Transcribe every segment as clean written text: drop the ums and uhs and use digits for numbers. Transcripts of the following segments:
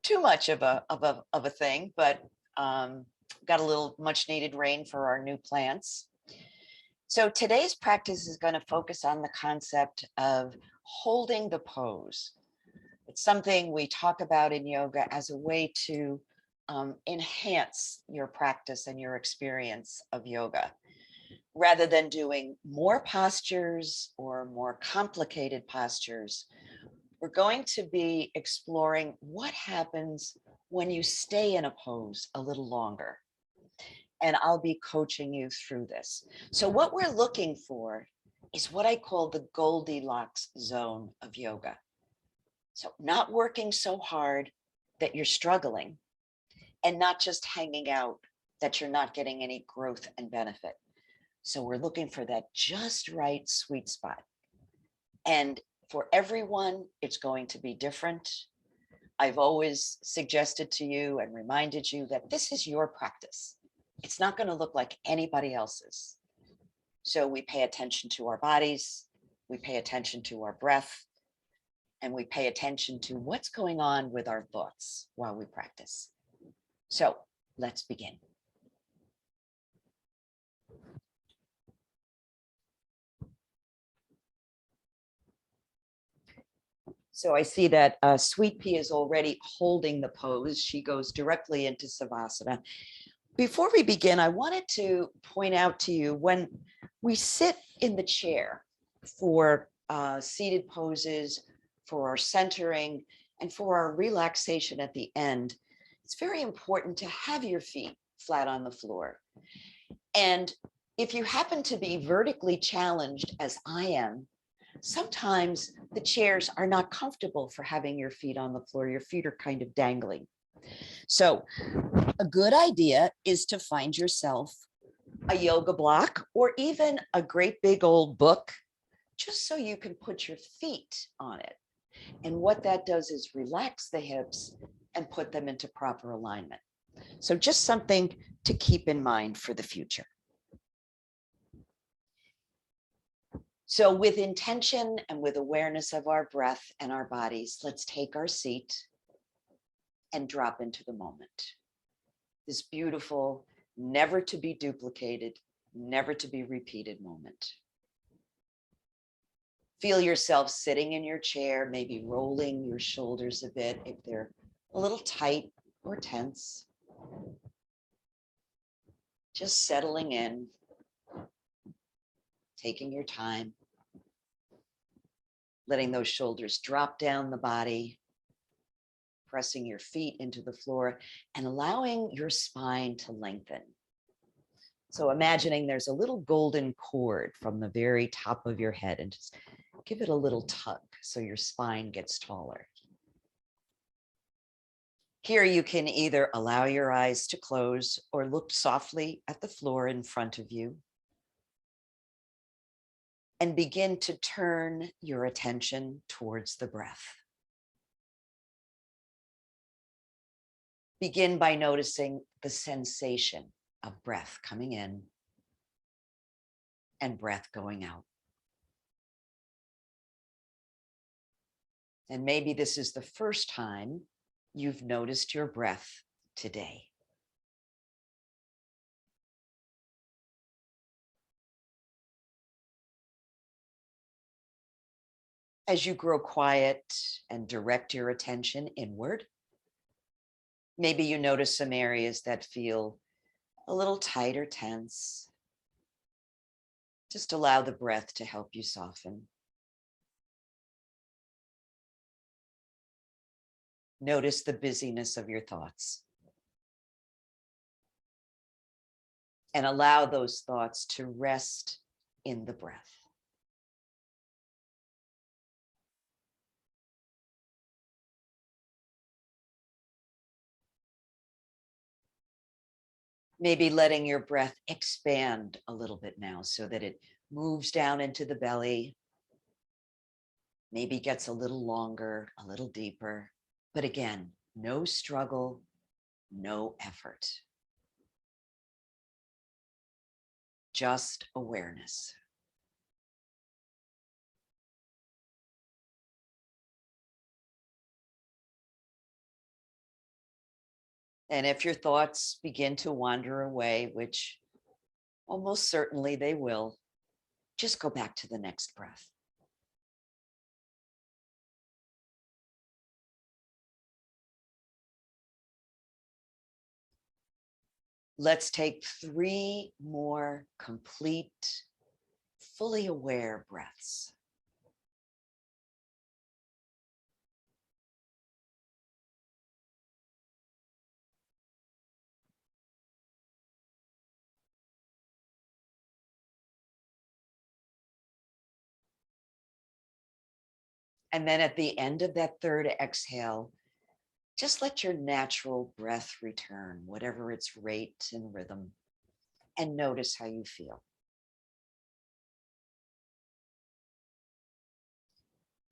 too much of a thing, but got a little much needed rain for our new plants. So today's practice is going to focus on the concept of holding the pose. It's something we talk about in yoga as a way to enhance your practice and your experience of yoga. Rather than doing more postures or more complicated postures, we're going to be exploring what happens when you stay in a pose a little longer. And I'll be coaching you through this. So what we're looking for is what I call the Goldilocks zone of yoga. So not working so hard that you're struggling, and not just hanging out that you're not getting any growth and benefit. So we're looking for that just right sweet spot. And for everyone, it's going to be different. I've always suggested to you and reminded you that this is your practice. It's not going to look like anybody else's. So we pay attention to our bodies, we pay attention to our breath, and we pay attention to what's going on with our thoughts while we practice. So let's begin. So I see that Sweet Pea is already holding the pose. She goes directly into Savasana. Before we begin, I wanted to point out to you, when we sit in the chair for seated poses, for our centering, and for our relaxation at the end, it's very important to have your feet flat on the floor. And if you happen to be vertically challenged, as I am, sometimes the chairs are not comfortable for having your feet on the floor. Your feet are kind of dangling. So a good idea is to find yourself a yoga block or even a great big old book, just so you can put your feet on it. And what that does is relax the hips and put them into proper alignment. So just something to keep in mind for the future. So with intention and with awareness of our breath and our bodies, let's take our seat and drop into the moment. This beautiful, never to be duplicated, never to be repeated moment. Feel yourself sitting in your chair, maybe rolling your shoulders a bit if they're a little tight or tense. Just settling in, taking your time, letting those shoulders drop down the body, pressing your feet into the floor and allowing your spine to lengthen. So imagining there's a little golden cord from the very top of your head, and just give it a little tug so your spine gets taller. Here you can either allow your eyes to close or look softly at the floor in front of you and begin to turn your attention towards the breath. Begin by noticing the sensation of breath coming in and breath going out. And maybe this is the first time you've noticed your breath today. As you grow quiet and direct your attention inward, maybe you notice some areas that feel a little tight or tense. Just allow the breath to help you soften. Notice the busyness of your thoughts. And allow those thoughts to rest in the breath. Maybe letting your breath expand a little bit now so that it moves down into the belly, maybe gets a little longer, a little deeper. But again, no struggle, no effort. Just awareness. And if your thoughts begin to wander away, which almost certainly they will, just go back to the next breath. Let's take 3 more complete, fully aware breaths. And then at the end of that third exhale, just let your natural breath return, whatever its rate and rhythm, and notice how you feel.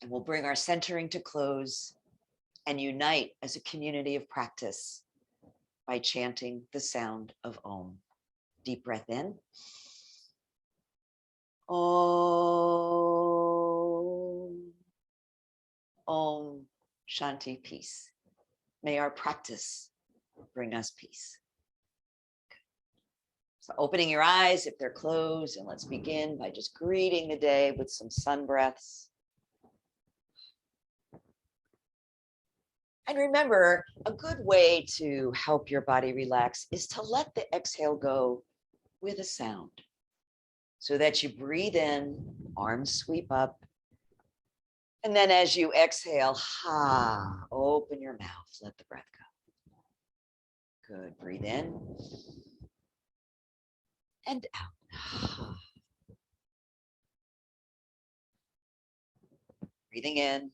And we'll bring our centering to close and unite as a community of practice by chanting the sound of Om. Deep breath in. Om. Om. Shanti, peace. May our practice bring us peace. So opening your eyes if they're closed, and let's begin by just greeting the day with some sun breaths. And remember, a good way to help your body relax is to let the exhale go with a sound. So that you breathe in, arms sweep up. And then as you exhale, ha, open your mouth, let the breath go. Good, breathe in and out. Breathing in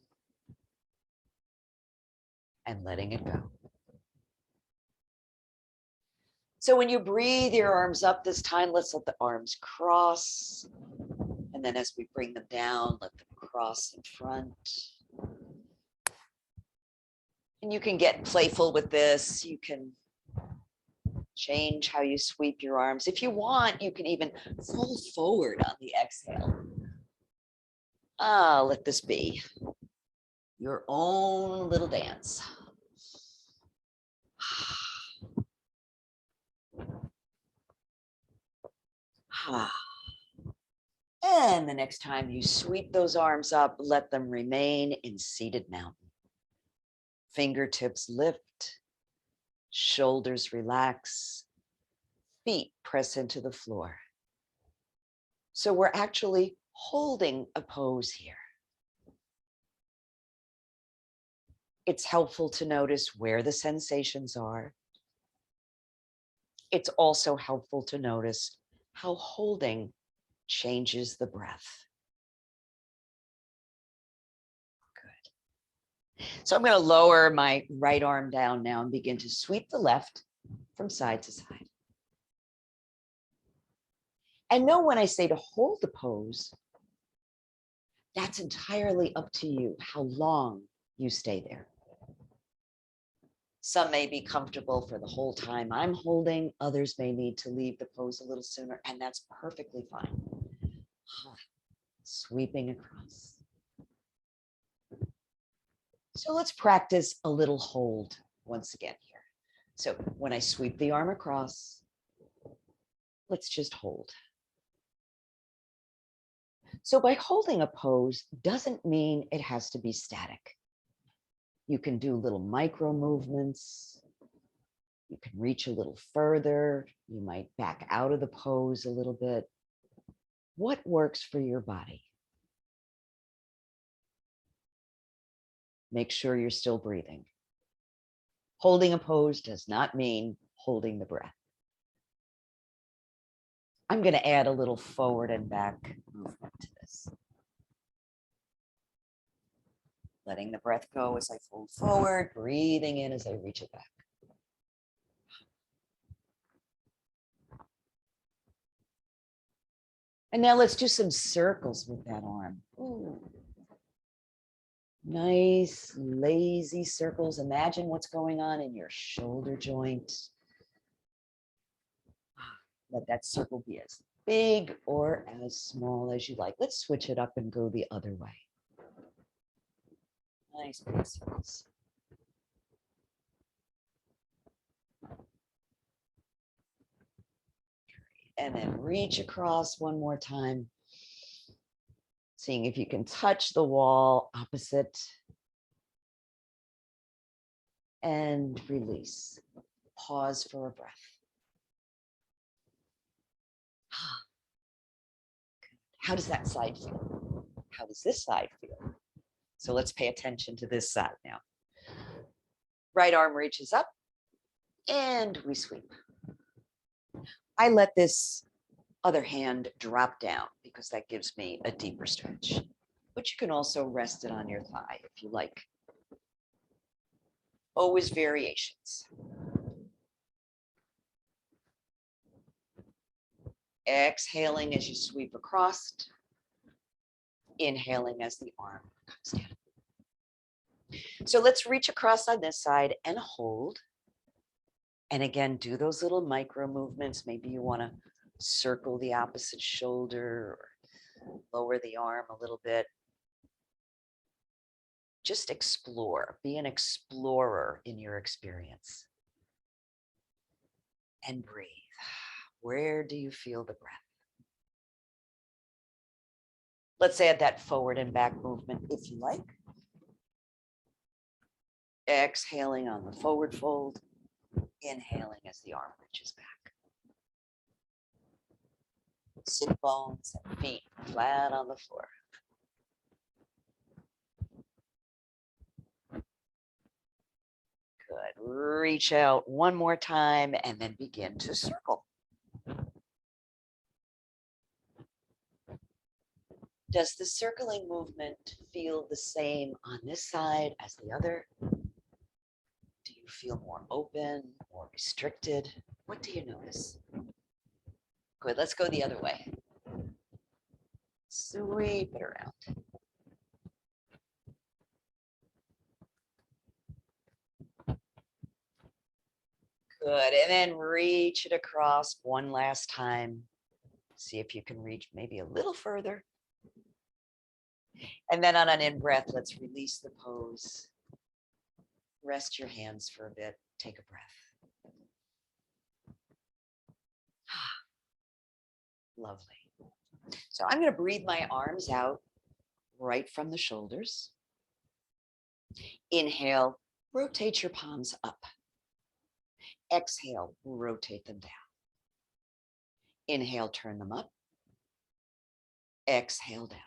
and letting it go. So when you breathe your arms up this time, let's let the arms cross. And then as we bring them down, let them cross in front. And you can get playful with this. You can change how you sweep your arms. If you want, you can even fold forward on the exhale. Let this be your own little dance. And the next time you sweep those arms up, let them remain in seated mountain. Fingertips lift, shoulders relax, feet press into the floor. So we're actually holding a pose here. It's helpful to notice where the sensations are. It's also helpful to notice how holding changes the breath. Good. So I'm going to lower my right arm down now and begin to sweep the left from side to side. And know when I say to hold the pose, that's entirely up to you how long you stay there. Some may be comfortable for the whole time I'm holding. Others may need to leave the pose a little sooner, and that's perfectly fine. Sweeping across. So let's practice a little hold once again here. So when I sweep the arm across, let's just hold. So by holding a pose doesn't mean it has to be static. You can do little micro movements. You can reach a little further. You might back out of the pose a little bit. What works for your body? Make sure you're still breathing. Holding a pose does not mean holding the breath. I'm going to add a little forward and back movement to this. Letting the breath go as I fold forward, breathing in as I reach it back. And now let's do some circles with that arm. Ooh. Nice, lazy circles. Imagine what's going on in your shoulder joint. Let that circle be as big or as small as you like. Let's switch it up and go the other way. Nice big circles. and then reach across one more time. Seeing if you can touch the wall opposite. And release. Pause for a breath. How does that side feel? How does this side feel? So let's pay attention to this side now. Right arm reaches up and we sweep. I let this other hand drop down because that gives me a deeper stretch. But you can also rest it on your thigh if you like. Always variations. Exhaling as you sweep across. Inhaling as the arm comes down. So let's reach across on this side and hold. And again, do those little micro movements. Maybe you want to circle the opposite shoulder or lower the arm a little bit. Just explore. Be an explorer in your experience. And breathe. Where do you feel the breath? Let's add that forward and back movement if you like. Exhaling on the forward fold. Inhaling as the arm reaches back. Sit bones and feet flat on the floor. Good. Reach out one more time and then begin to circle. Does the circling movement feel the same on this side as the other? Do you feel more open, more restricted? What do you notice? Good, let's go the other way. Sweep it around. Good, and then reach it across one last time. See if you can reach maybe a little further. And then on an in-breath, let's release the pose. Rest your hands for a bit. Take a breath. Lovely. So I'm going to breathe my arms out right from the shoulders. Inhale, rotate your palms up. Exhale, rotate them down. Inhale, turn them up. Exhale, down.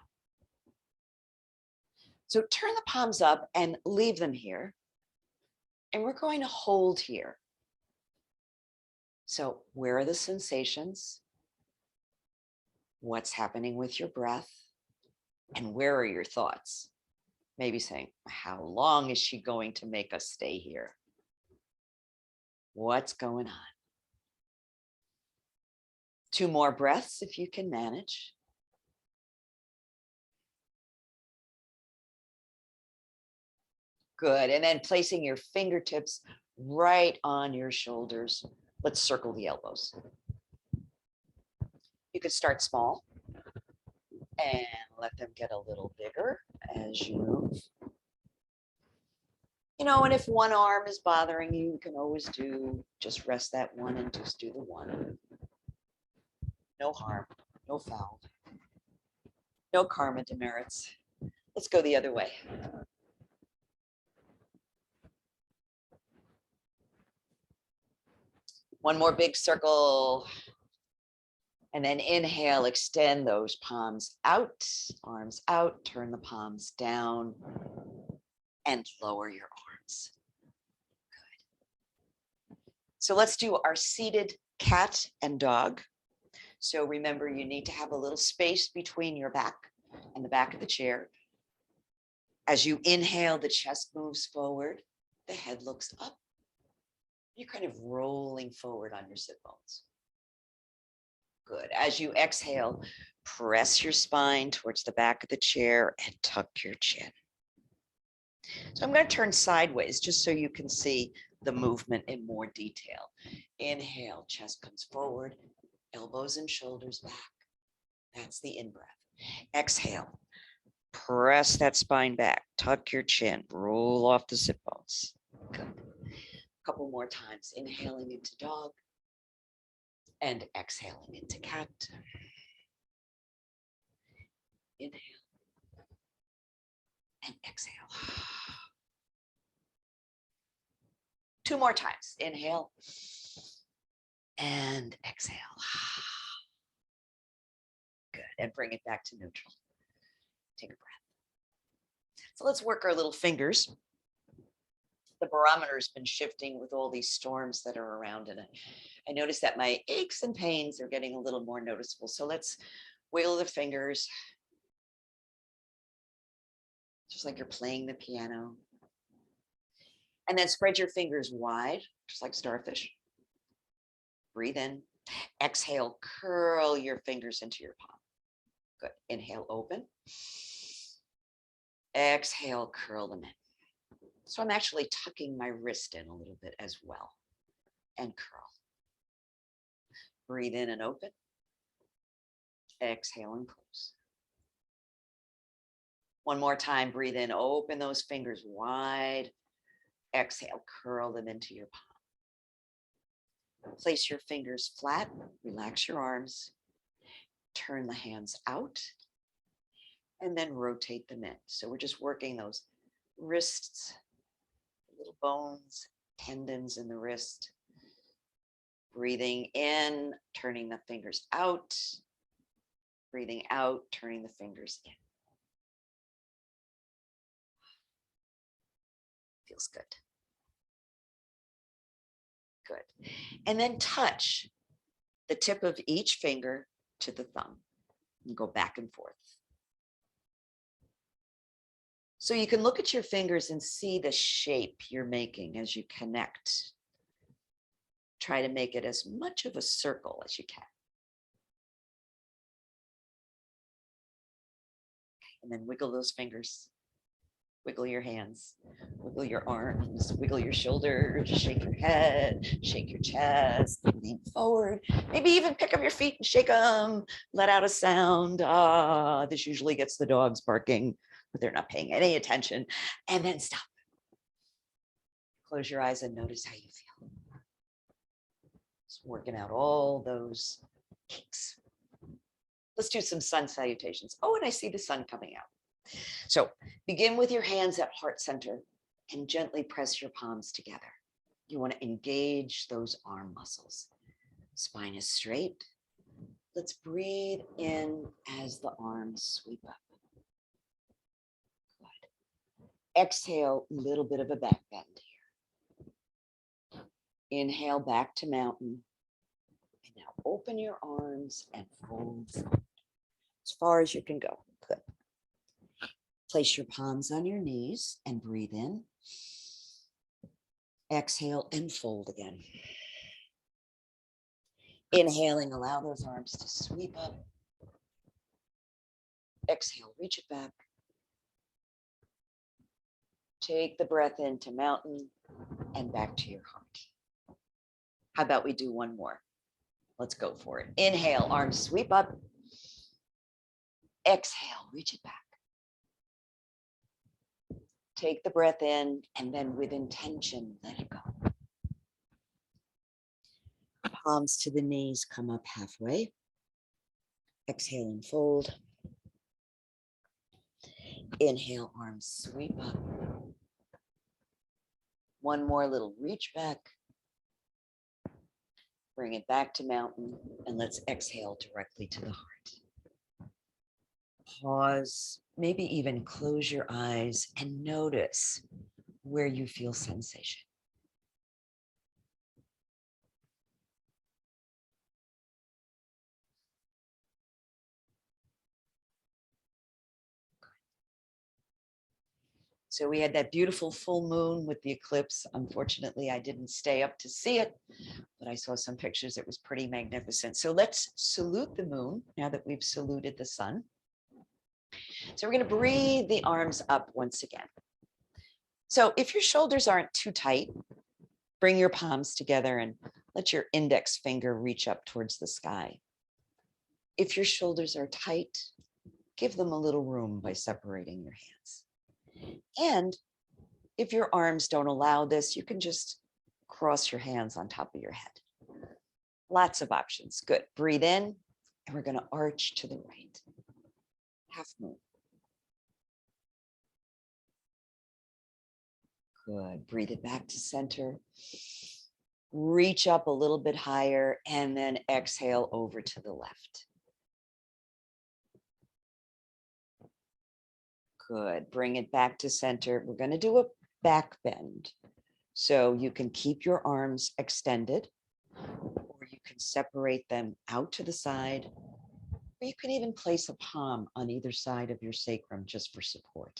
So turn the palms up and leave them here. And we're going to hold here. So where are the sensations? What's happening with your breath? And where are your thoughts? Maybe saying, how long is she going to make us stay here? What's going on? 2 more breaths if you can manage. Good. And then placing your fingertips right on your shoulders. Let's circle the elbows. You could start small and let them get a little bigger as you move. You know, and if one arm is bothering you, you can always just rest that one and just do the one. No harm, no foul, no karma demerits. Let's go the other way. One more big circle. And then inhale, extend those palms out, arms out, turn the palms down, and lower your arms. Good. So let's do our seated cat and dog. So remember, you need to have a little space between your back and the back of the chair. As you inhale, the chest moves forward, the head looks up. You're kind of rolling forward on your sit bones. Good. As you exhale, press your spine towards the back of the chair and tuck your chin. So I'm going to turn sideways just so you can see the movement in more detail. Inhale, chest comes forward, elbows and shoulders back. That's the in-breath. Exhale, press that spine back, tuck your chin, roll off the sit bones. Good. A couple more times. Inhaling into dog. and exhaling into cat. Inhale and exhale. 2 more times. Inhale and exhale. Good. And bring it back to neutral. Take a breath. So let's work our little fingers. The barometer has been shifting with all these storms that are around in it. I notice that my aches and pains are getting a little more noticeable. So let's wiggle the fingers, just like you're playing the piano. And then spread your fingers wide, just like starfish. Breathe in. Exhale, curl your fingers into your palm. Good. Inhale, open. Exhale, curl them in. So I'm actually tucking my wrist in a little bit as well. And curl. Breathe in and open. Exhale and close. One more time. Breathe in, open those fingers wide. Exhale, curl them into your palm. Place your fingers flat. Relax your arms. Turn the hands out. And then rotate them in. So we're just working those wrists, little bones, tendons in the wrist. Breathing in, turning the fingers out. Breathing out, turning the fingers in. Feels good. Good. And then touch the tip of each finger to the thumb and go back and forth. So you can look at your fingers and see the shape you're making as you connect. Try to make it as much of a circle as you can. And then wiggle those fingers. Wiggle your hands, wiggle your arms, wiggle your shoulders, shake your head, shake your chest, lean forward, maybe even pick up your feet and shake them, let out a sound. This usually gets the dogs barking, but they're not paying any attention. And then stop. Close your eyes and notice how you feel. Just working out all those kinks. Let's do some sun salutations. Oh, and I see the sun coming out. So begin with your hands at heart center and gently press your palms together. You want to engage those arm muscles. Spine is straight. Let's breathe in as the arms sweep up. Good. Exhale, a little bit of a back bend here. Inhale back to mountain. And now open your arms and fold as far as you can go. Good. Place your palms on your knees and breathe in. Exhale and fold again. Inhaling, allow those arms to sweep up. Exhale, reach it back. Take the breath into mountain and back to your heart. How about we do one more? Let's go for it. Inhale, arms sweep up. Exhale, reach it back. Take the breath in and then with intention, let it go. Palms to the knees, come up halfway. Exhale and fold. Inhale, arms sweep up. One more little reach back. Bring it back to mountain and let's exhale directly to the heart. Pause, maybe even close your eyes and notice where you feel sensation. So we had that beautiful full moon with the eclipse. Unfortunately, I didn't stay up to see it, but I saw some pictures. It was pretty magnificent. So let's salute the moon now that we've saluted the sun. So we're going to breathe the arms up once again. So if your shoulders aren't too tight, bring your palms together and let your index finger reach up towards the sky. If your shoulders are tight, give them a little room by separating your hands. And if your arms don't allow this, you can just cross your hands on top of your head. Lots of options. Good. Breathe in, and we're going to arch to the right. Half moon. Good. Breathe it back to center. Reach up a little bit higher and then exhale over to the left. Good. Bring it back to center. We're going to do a back bend. So you can keep your arms extended, or you can separate them out to the side, or you can even place a palm on either side of your sacrum just for support.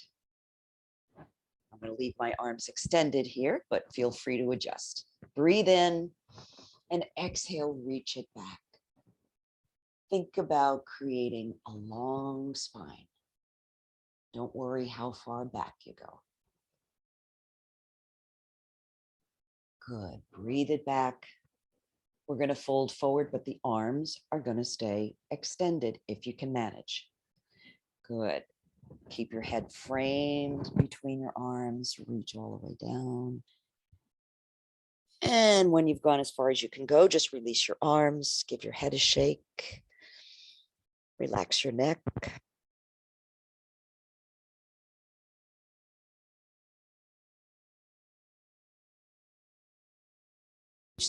I'm going to leave my arms extended here, but feel free to adjust. Breathe in and exhale, reach it back. Think about creating a long spine. Don't worry how far back you go. Good. Breathe it back. We're going to fold forward, but the arms are going to stay extended if you can manage. Good. Keep your head framed between your arms. Reach all the way down. And when you've gone as far as you can go, just release your arms. Give your head a shake. Relax your neck.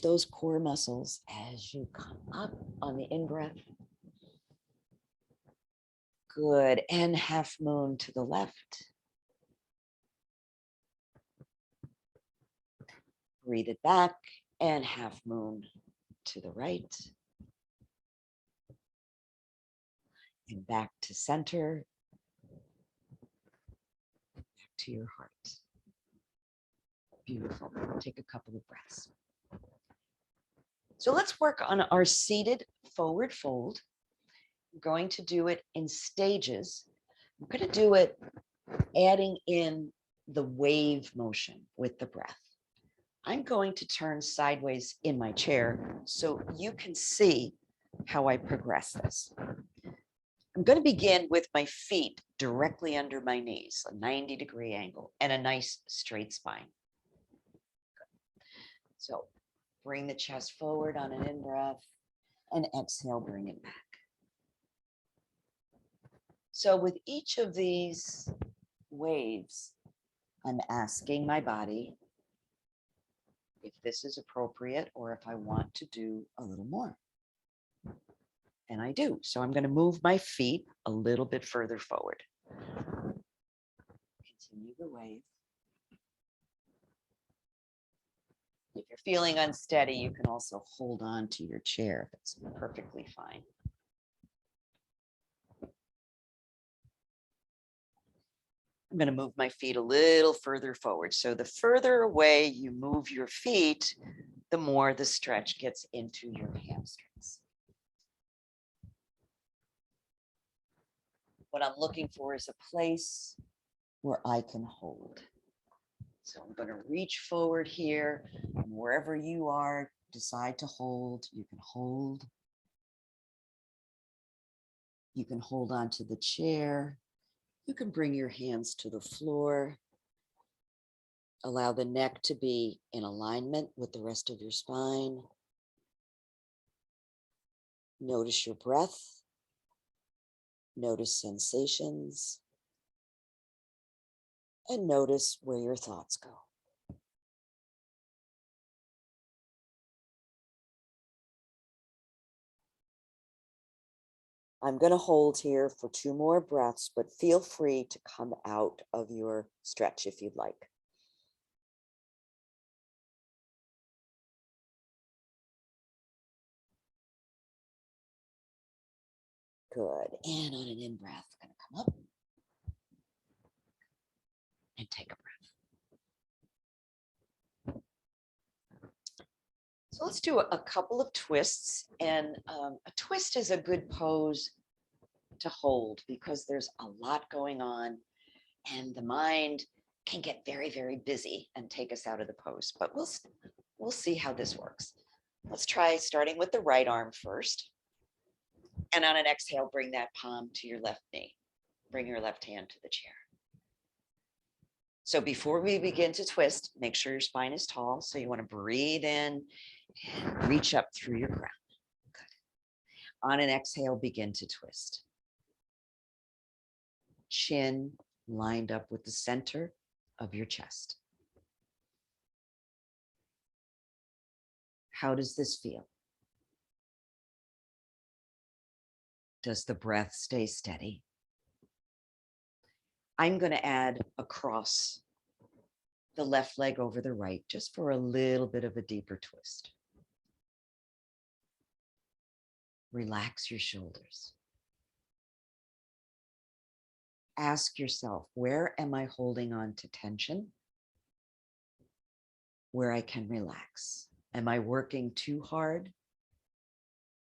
Those core muscles as you come up on the in-breath. Good. And half moon to the left. Breathe it back and half moon to the right. And back to center. Back to your heart. Beautiful. Take a couple of breaths. So let's work on our seated forward fold. I'm going to do it in stages. I'm going to do it adding in the wave motion with the breath. I'm going to turn sideways in my chair so you can see how I progress this. I'm going to begin with my feet directly under my knees, a 90-degree angle and a nice straight spine. So bring the chest forward on an in-breath and exhale, bring it back. So with each of these waves, I'm asking my body if this is appropriate or if I want to do a little more. And I do. So I'm going to move my feet a little bit further forward. Continue the wave. If you're feeling unsteady, you can also hold on to your chair. That's perfectly fine. I'm going to move my feet a little further forward. So the further away you move your feet, the more the stretch gets into your hamstrings. What I'm looking for is a place where I can hold. So I'm going to reach forward here, and wherever you are, decide to hold. You can hold. You can hold onto the chair. You can bring your hands to the floor. Allow the neck to be in alignment with the rest of your spine. Notice your breath. Notice sensations. And notice where your thoughts go. I'm going to hold here for 2 more breaths, but feel free to come out of your stretch if you'd like. Good. And on an in-breath, going to come up and take a breath. So let's do a couple of twists. And a twist is a good pose to hold because there's a lot going on and the mind can get very, very busy and take us out of the pose. But we'll see how this works. Let's try starting with the right arm first. And on an exhale, bring that palm to your left knee. Bring your left hand to the chair. So before we begin to twist, make sure your spine is tall. So you want to breathe in and reach up through your crown. On an exhale, begin to twist. Chin lined up with the center of your chest. How does this feel? Does the breath stay steady? I'm going to add a cross the left leg over the right, just for a little bit of a deeper twist. Relax your shoulders. Ask yourself, where am I holding on to tension? Where I can relax. Am I working too hard?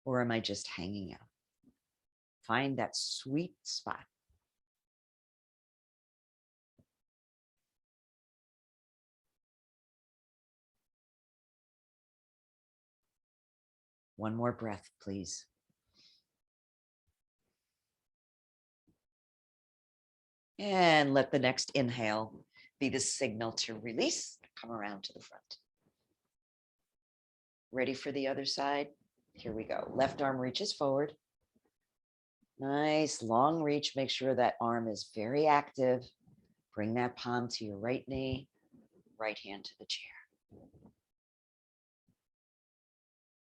Or am I just hanging out? Find that sweet spot. One more breath, please. And let the next inhale be the signal to release. Come around to the front. Ready for the other side? Here we go. Left arm reaches forward. Nice long reach. Make sure that arm is very active. Bring that palm to your right knee, right hand to the chair.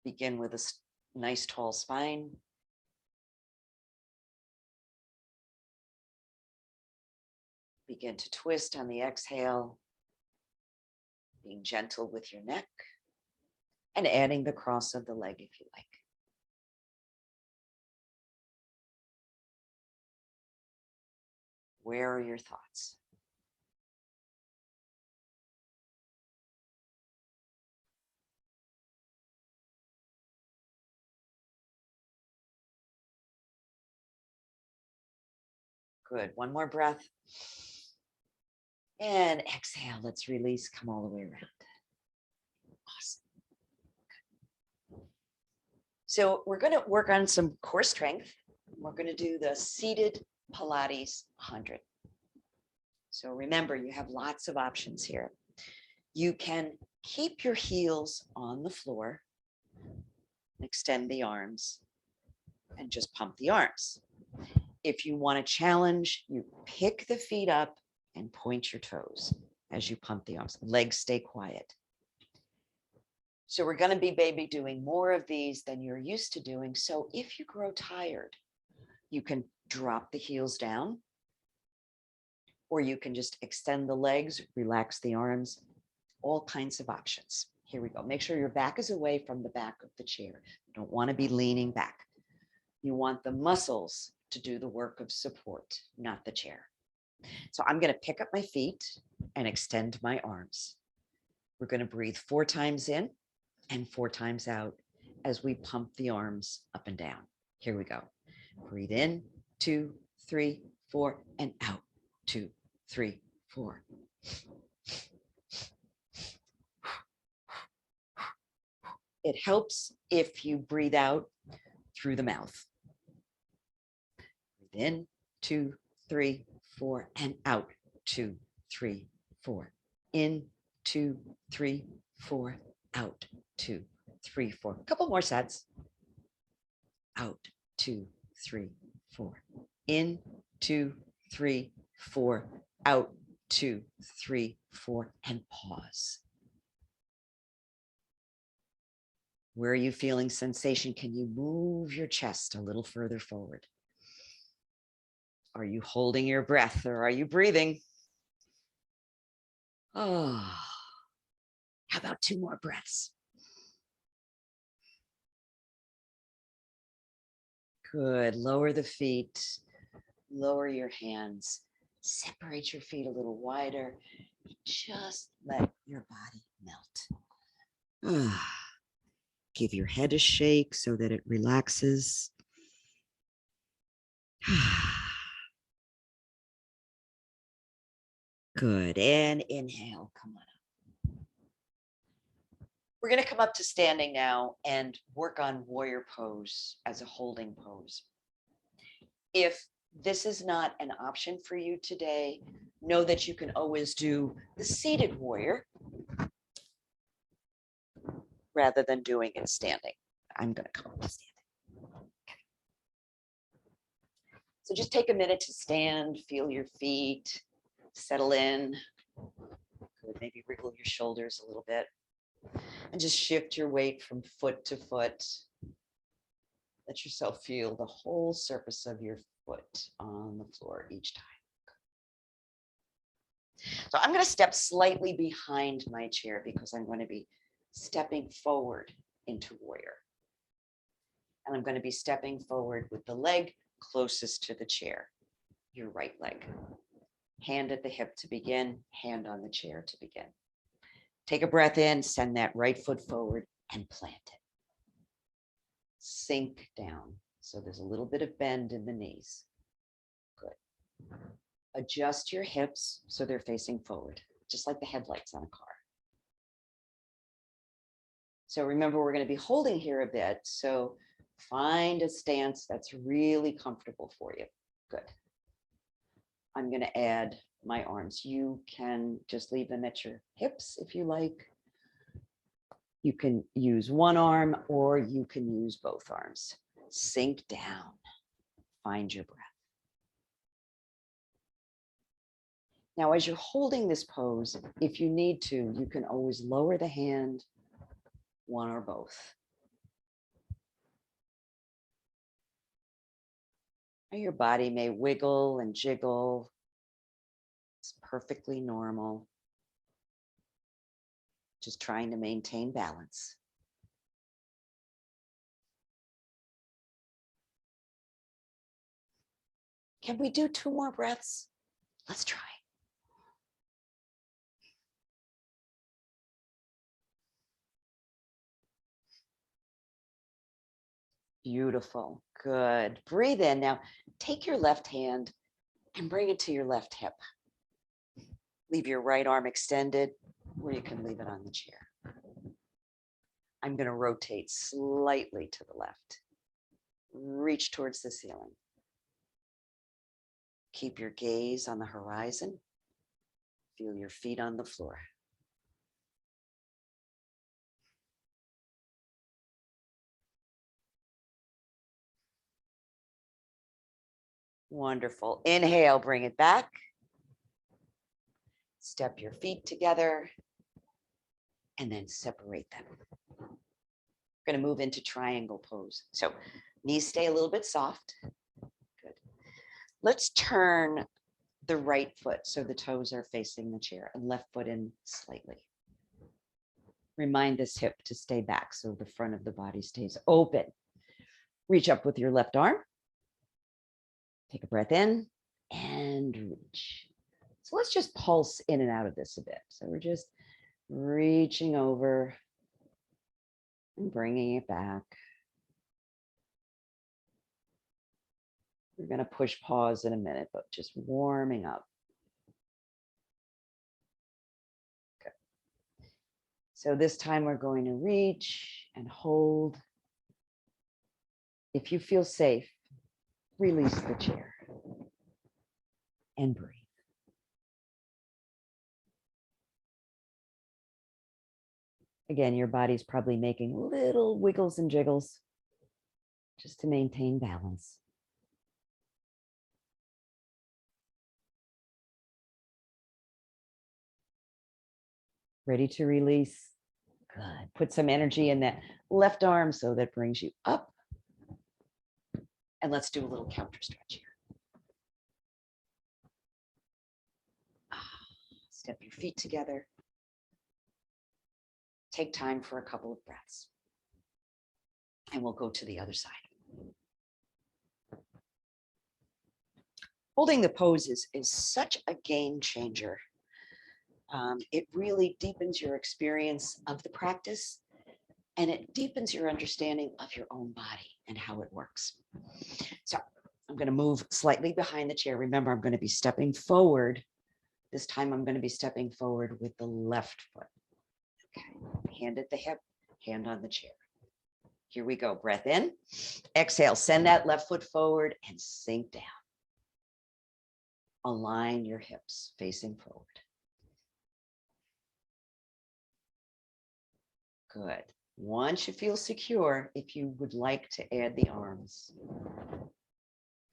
Begin with a nice tall spine. Begin to twist on the exhale, being gentle with your neck and adding the cross of the leg if you like. Where are your thoughts? Good. One more breath. And exhale. Let's release. Come all the way around. Awesome. So we're going to work on some core strength. We're going to do the Seated Pilates 100. So remember, you have lots of options here. You can keep your heels on the floor, extend the arms, and just pump the arms. If you want to challenge, you pick the feet up and point your toes as you pump the arms. Legs stay quiet. So we're going to be maybe doing more of these than you're used to doing. So if you grow tired, you can drop the heels down, or you can just extend the legs, relax the arms, all kinds of options. Here we go. Make sure your back is away from the back of the chair. You don't want to be leaning back. You want the muscles to do the work of support, not the chair. So I'm going to pick up my feet and extend my arms. We're going to breathe 4 times in and 4 times out as we pump the arms up and down. Here we go. Breathe in, 2, 3, 4, and out, 2, 3, 4. It helps if you breathe out through the mouth. Breathe in, 2, 3, 4, and out, 2, 3, 4. In, 2, 3, 4, out, 2, 3, 4. A couple more sets. Out, 2, 3, 4. In, 2, 3, 4. Out, 2, 3, 4, and pause. Where are you feeling sensation? Can you move your chest a little further forward? Are you holding your breath, or are you breathing? Oh, how about 2 more breaths? Good. Lower the feet, lower your hands, separate your feet a little wider. Just let your body melt. Give your head a shake so that it relaxes. Good. And inhale. Come on up. We're going to come up to standing now and work on warrior pose as a holding pose. If this is not an option for you today, know that you can always do the seated warrior rather than doing it standing. I'm going to come up to standing. Okay. So just take a minute to stand, feel your feet, settle in. Good. Maybe wriggle your shoulders a little bit. And just shift your weight from foot to foot. Let yourself feel the whole surface of your foot on the floor each time. So I'm going to step slightly behind my chair because I'm going to be stepping forward into warrior. And I'm going to be stepping forward with the leg closest to the chair, your right leg. Hand at the hip to begin, hand on the chair to begin. Take a breath in, send that right foot forward and plant it. Sink down. So there's a little bit of bend in the knees. Good. Adjust your hips so they're facing forward, just like the headlights on a car. So remember, we're going to be holding here a bit. So find a stance that's really comfortable for you. Good. I'm going to add my arms. You can just leave them at your hips if you like. You can use one arm or you can use both arms. Sink down. Find your breath. Now, as you're holding this pose, if you need to, you can always lower the hand, one or both. Your body may wiggle and jiggle. It's perfectly normal. Just trying to maintain balance. Can we do 2 more breaths? Let's try. Beautiful. Good. Breathe in. Now, take your left hand and bring it to your left hip. Leave your right arm extended, or you can leave it on the chair. I'm going to rotate slightly to the left. Reach towards the ceiling. Keep your gaze on the horizon. Feel your feet on the floor. Wonderful. Inhale, bring it back. Step your feet together and then separate them. We're going to move into triangle pose. So knees stay a little bit soft. Good. Let's turn the right foot so the toes are facing the chair and left foot in slightly. Remind this hip to stay back so the front of the body stays open. Reach up with your left arm. Take a breath in and reach. So let's just pulse in and out of this a bit. So we're just reaching over and bringing it back. We're going to push pause in a minute, but just warming up. Good. So this time we're going to reach and hold. If you feel safe, release the chair and breathe. Again, your body's probably making little wiggles and jiggles just to maintain balance. Ready to release? Good. Put some energy in that left arm so that brings you up. And let's do a little counter stretch here. Step your feet together. Take time for a couple of breaths. And we'll go to the other side. Holding the pose is such a game changer. It really deepens your experience of the practice, and it deepens your understanding of your own body and how it works. So I'm going to move slightly behind the chair. Remember, I'm going to be stepping forward. This time I'm going to be stepping forward with the left foot. Okay. Hand at the hip, hand on the chair. Here we go. Breath in. Exhale. Send that left foot forward and sink down. Align your hips facing forward. Good. Once you feel secure, if you would like to add the arms,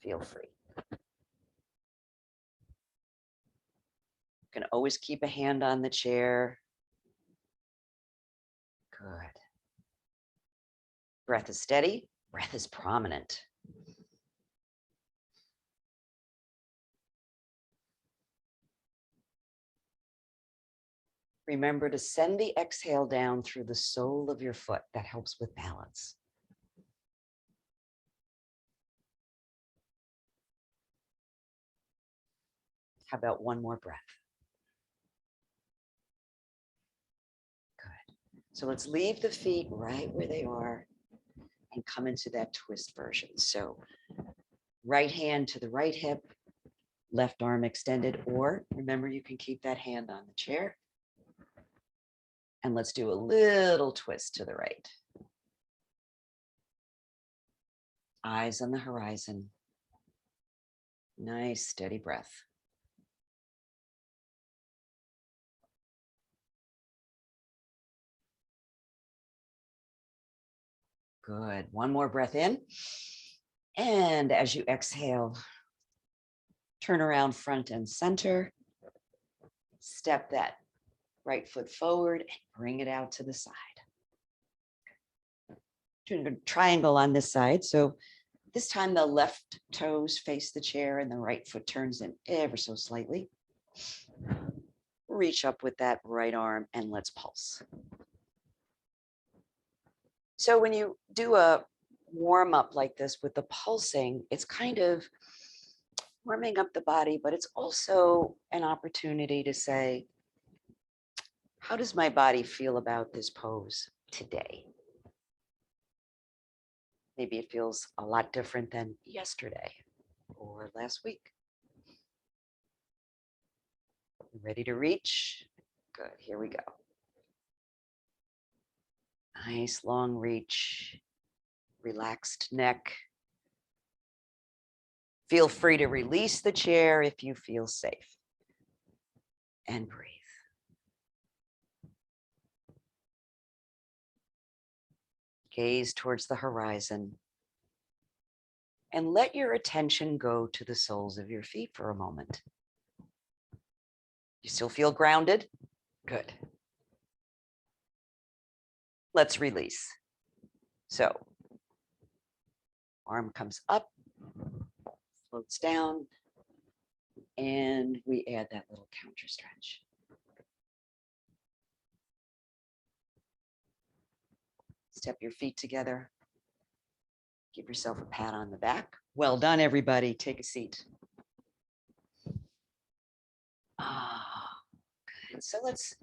feel free. You can always keep a hand on the chair. Good. Breath is steady, breath is prominent. Remember to send the exhale down through the sole of your foot. That helps with balance. How about one more breath? Good. So let's leave the feet right where they are and come into that twist version. So right hand to the right hip, left arm extended, or remember you can keep that hand on the chair. And let's do a little twist to the right. Eyes on the horizon. Nice, steady breath. Good. One more breath in. And as you exhale, turn around front and center. Step that right foot forward and bring it out to the side. Doing a triangle on this side. So this time the left toes face the chair and the right foot turns in ever so slightly. Reach up with that right arm and let's pulse. So when you do a warm up like this with the pulsing, it's kind of warming up the body, but it's also an opportunity to say, how does my body feel about this pose today? Maybe it feels a lot different than yesterday or last week. Ready to reach? Good, here we go. Nice long reach, relaxed neck. Feel free to release the chair if you feel safe. And breathe. Gaze towards the horizon. And let your attention go to the soles of your feet for a moment. You still feel grounded? Good. Let's release. So, arm comes up, floats down, and we add that little counter stretch. Step your feet together. Give yourself a pat on the back. Well done, everybody. Take a seat. Good. So let's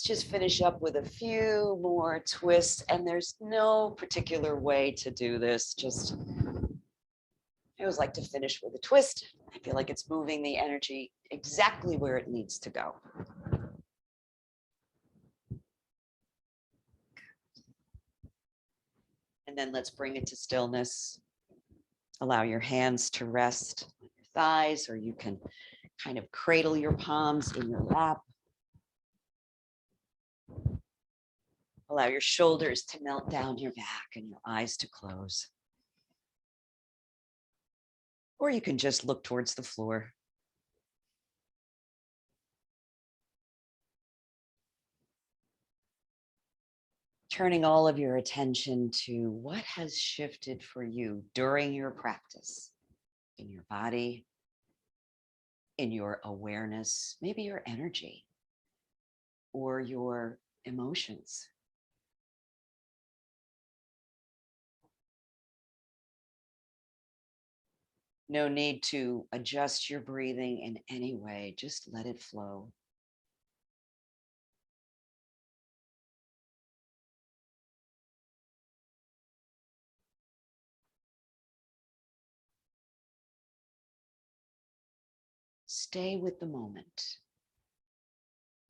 just finish up with a few more twists. And there's no particular way to do this. Just, I always like to finish with a twist. I feel like it's moving the energy exactly where it needs to go. And then let's bring it to stillness. Allow your hands to rest on your thighs, or you can kind of cradle your palms in your lap. Allow your shoulders to melt down your back and your eyes to close. Or you can just look towards the floor. Turning all of your attention to what has shifted for you during your practice, in your body, in your awareness, maybe your energy or your emotions. No need to adjust your breathing in any way, just let it flow. Stay with the moment.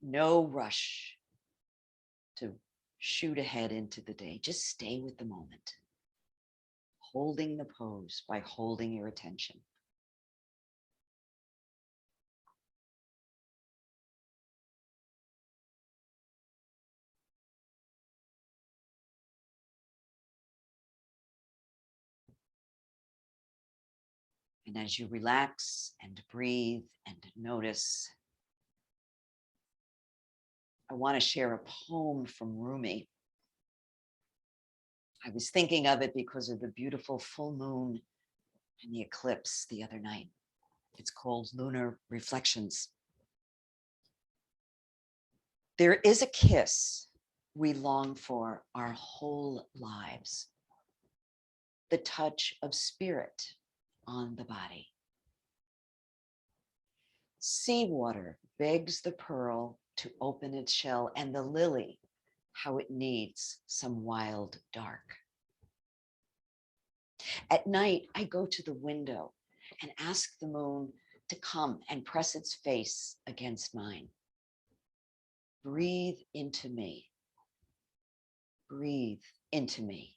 No rush to shoot ahead into the day. Just stay with the moment. Holding the pose by holding your attention. And as you relax and breathe and notice, I want to share a poem from Rumi. I was thinking of it because of the beautiful full moon and the eclipse the other night. It's called Lunar Reflections. There is a kiss we long for our whole lives, the touch of spirit on the body. Seawater begs the pearl to open its shell, and the lily, how it needs some wild dark. At night, I go to the window and ask the moon to come and press its face against mine. Breathe into me. Breathe into me.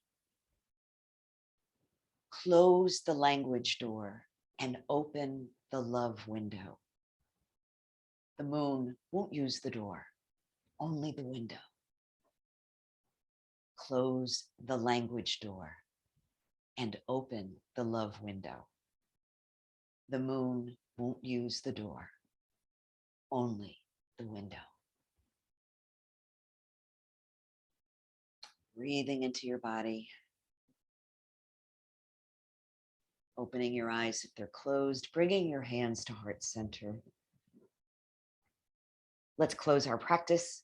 Close the language door and open the love window. The moon won't use the door, only the window. Close the language door and open the love window. The moon won't use the door, only the window. Breathing into your body. Opening your eyes if they're closed, bringing your hands to heart center. Let's close our practice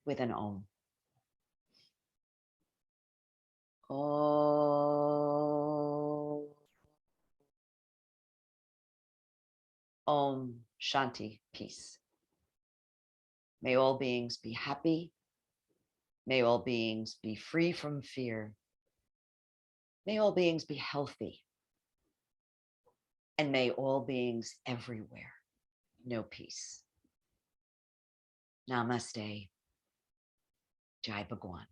with an Om. Om. Om Shanti, peace. May all beings be happy. May all beings be free from fear. May all beings be healthy. And may all beings everywhere know peace. Namaste. Jai Bhagwan.